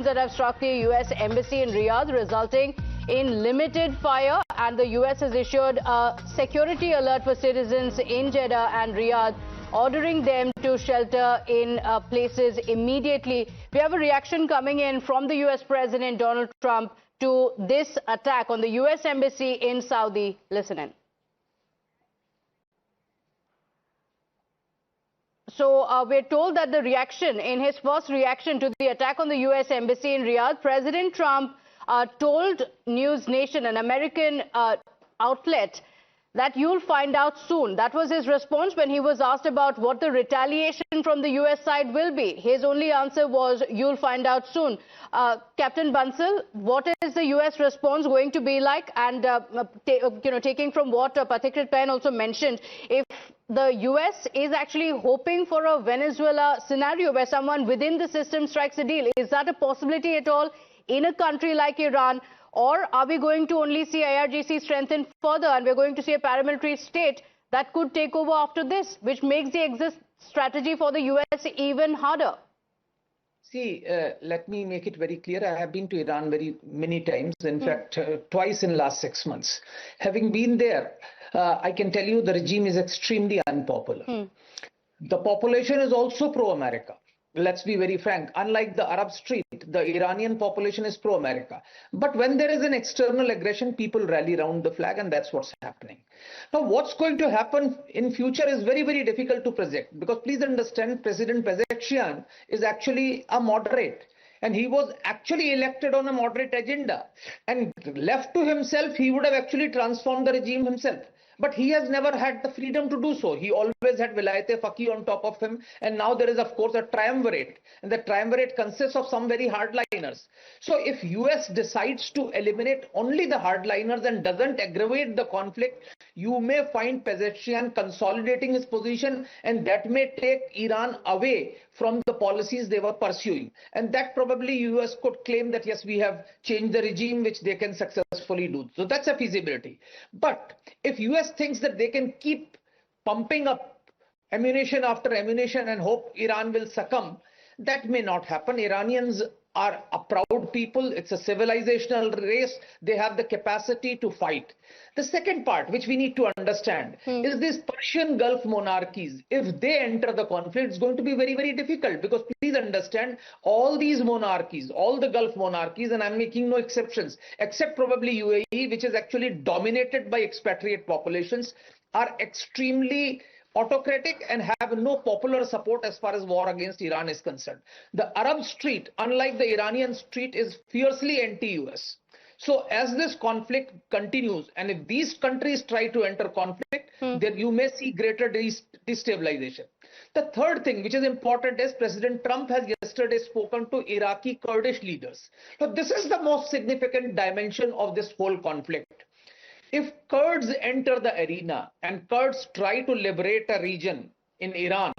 that have struck the U.S. Embassy in Riyadh, resulting in limited fire, and the U.S. has issued a security alert for citizens in Jeddah and Riyadh, ordering them to shelter in places immediately. We have a reaction coming in from the U.S. President Donald Trump to this attack on the U.S. Embassy in Saudi. Listen in. So we're told that the reaction, in his first reaction to the attack on the U.S. Embassy in Riyadh, President Trump told News Nation, an American outlet, that you'll find out soon. That was his response when he was asked about what the retaliation from the U.S. side will be. His only answer was, you'll find out soon. Captain Bansal, what is the U.S. response going to be like? And, taking from what Pathikrit Pen also mentioned, if the U.S. is actually hoping for a Venezuela scenario where someone within the system strikes a deal, is that a possibility at all in a country like Iran? Or are we going to only see IRGC strengthen further and we're going to see a paramilitary state that could take over after this, which makes the exit strategy for the U.S. even harder? See, let me make it very clear. I have been to Iran many times, in fact, twice in the last 6 months. Having been there, I can tell you the regime is extremely unpopular. The population is also pro-America. Let's be very frank. Unlike the Arab street, the Iranian population is pro-America. But when there is an external aggression, people rally around the flag, and that's what's happening. Now, what's going to happen in future is very, very difficult to predict. Because please understand, President Pezeshkian is actually a moderate. And he was actually elected on a moderate agenda. And left to himself, he would have actually transformed the regime himself. But he has never had the freedom to do so. He always had Vilayat-e-Faqih on top of him. And now there is, of course, a triumvirate. And the triumvirate consists of some very hardliners. So if US decides to eliminate only the hardliners and doesn't aggravate the conflict, you may find Pezeshkian consolidating his position, and that may take Iran away from the policies they were pursuing. And that probably US could claim that, yes, we have changed the regime, which they can successfully do. So that's a feasibility. But if US thinks that they can keep pumping up ammunition after ammunition and hope Iran will succumb, that may not happen. Iranians are a proud people. It's a civilizational race. They have the capacity to fight. The second part, which we need to understand, is these Persian Gulf monarchies. If they enter the conflict, it's going to be very, very difficult, because please understand, all these monarchies, all the Gulf monarchies, and I'm making no exceptions, except probably UAE, which is actually dominated by expatriate populations, are extremely autocratic and have no popular support as far as war against Iran is concerned. The Arab street, unlike the Iranian street, is fiercely anti-US. So as this conflict continues, and if these countries try to enter conflict, then you may see greater destabilization. The third thing, which is important, is President Trump has yesterday spoken to Iraqi Kurdish leaders. So this is the most significant dimension of this whole conflict. If Kurds enter the arena and Kurds try to liberate a region in Iran,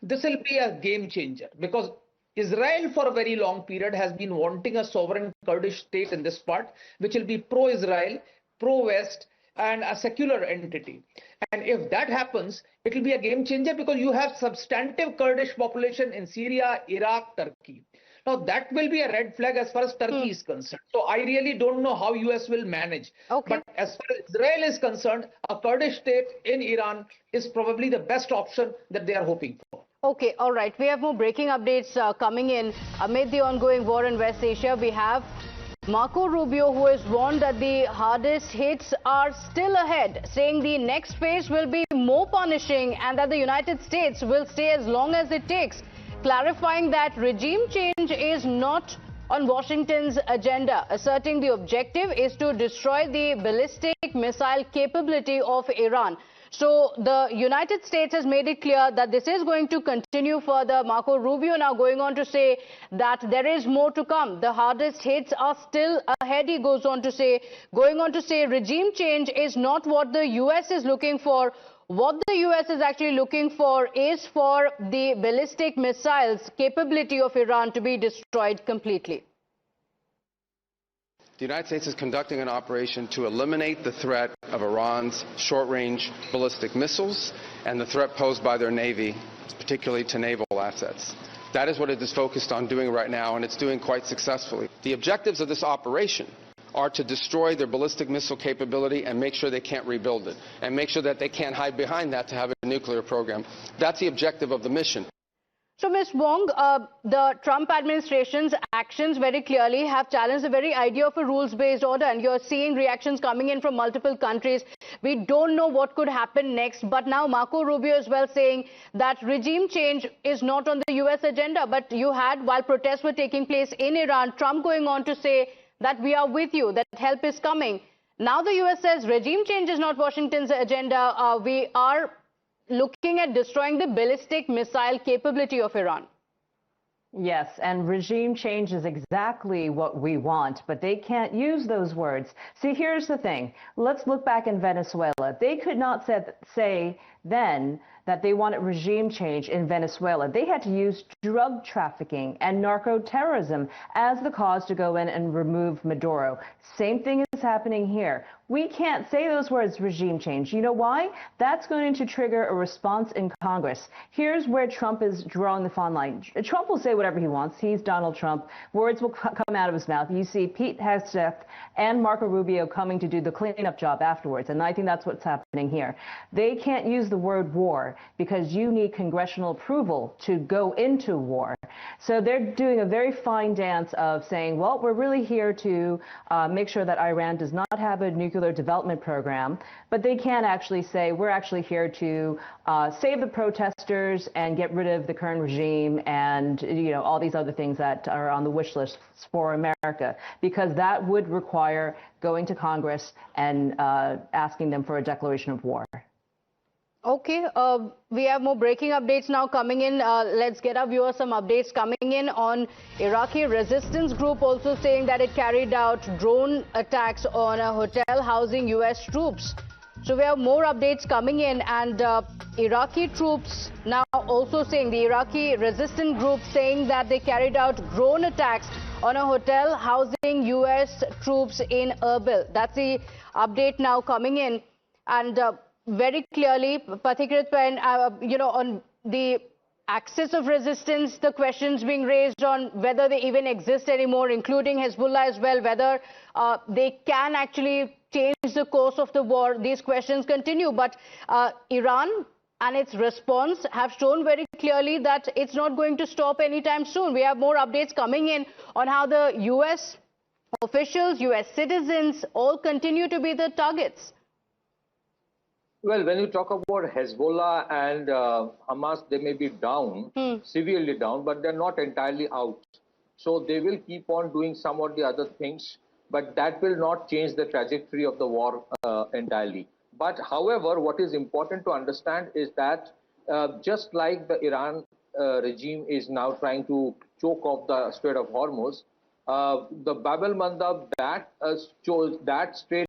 this will be a game changer, because Israel for a very long period has been wanting a sovereign Kurdish state in this part, which will be pro-Israel, pro-West, and a secular entity. And if that happens, it will be a game changer, because you have substantive Kurdish population in Syria, Iraq, Turkey. Now, that will be a red flag as far as Turkey is concerned. So I really don't know how US will manage. But as far as Israel is concerned, a Kurdish state in Iran is probably the best option that they are hoping for. Okay, all right. We have more breaking updates coming in. Amid the ongoing war in West Asia, we have Marco Rubio, who has warned that the hardest hits are still ahead, saying the next phase will be more punishing and that the United States will stay as long as it takes, clarifying that regime change is not on Washington's agenda, asserting the objective is to destroy the ballistic missile capability of Iran. So the United States has made it clear that this is going to continue further. Marco Rubio now going on to say that there is more to come. The hardest hits are still ahead, he goes on to say, regime change is not what the US is looking for. What the US is actually looking for is for the ballistic missiles capability of Iran to be destroyed completely. The United States is conducting an operation to eliminate the threat of Iran's short-range ballistic missiles and the threat posed by their Navy, particularly to naval assets. That is what it is focused on doing right now, and it's doing quite successfully. The objectives of this operation are to destroy their ballistic missile capability and make sure they can't rebuild it, and make sure that they can't hide behind that to have a nuclear program. That's the objective of the mission. So, Ms. Wong, the Trump administration's actions very clearly have challenged the very idea of a rules-based order, and you're seeing reactions coming in from multiple countries. We don't know what could happen next, but now Marco Rubio is well saying that regime change is not on the U.S. agenda. But you had, while protests were taking place in Iran, Trump going on to say that we are with you, that help is coming. Now the U.S. says regime change is not Washington's agenda. We are looking at destroying the ballistic missile capability of Iran. Yes, and regime change is exactly what we want, but they can't use those words. See, here's the thing. Let's look back in Venezuela. They could not say then that they wanted regime change in Venezuela. They had to use drug trafficking and narco-terrorism as the cause to go in and remove Maduro. Same thing is happening here. We can't say those words, regime change. You know why? That's going to trigger a response in Congress. Here's where Trump is drawing the fine line. Trump will say whatever he wants. He's Donald Trump. Words will come out of his mouth. You see Pete Hegseth and Marco Rubio coming to do the cleanup job afterwards, and I think that's what's happening here. They can't use the word war because you need congressional approval to go into war. So they're doing a very fine dance of saying, well, we're really here to make sure that Iran does not have a nuclear development program, but they can't actually say we're actually here to save the protesters and get rid of the current regime and all these other things that are on the wish list for America, because that would require going to Congress and asking them for a declaration of war. Okay, we have more breaking updates now coming in. Let's get our viewers some updates coming in on Iraqi resistance group also saying that it carried out drone attacks on a hotel housing U.S. troops. So we have more updates coming in, and Iraqi troops now also saying, the Iraqi resistance group saying that they carried out drone attacks on a hotel housing U.S. troops in Erbil. That's the update now coming in. And very clearly, Pathikrit, on the axis of resistance, the questions being raised on whether they even exist anymore, including Hezbollah as well, whether they can actually change the course of the war. These questions continue. But Iran and its response have shown very clearly that it's not going to stop anytime soon. We have more updates coming in on how the U.S. officials, U.S. citizens all continue to be the targets. Well, when you talk about Hezbollah and Hamas, they may be down, severely down, but they're not entirely out. So they will keep on doing some of the other things, but that will not change the trajectory of the war entirely. But however, what is important to understand is that just like the Iran regime is now trying to choke off the Strait of Hormuz, the Bab el-Mandab, that Strait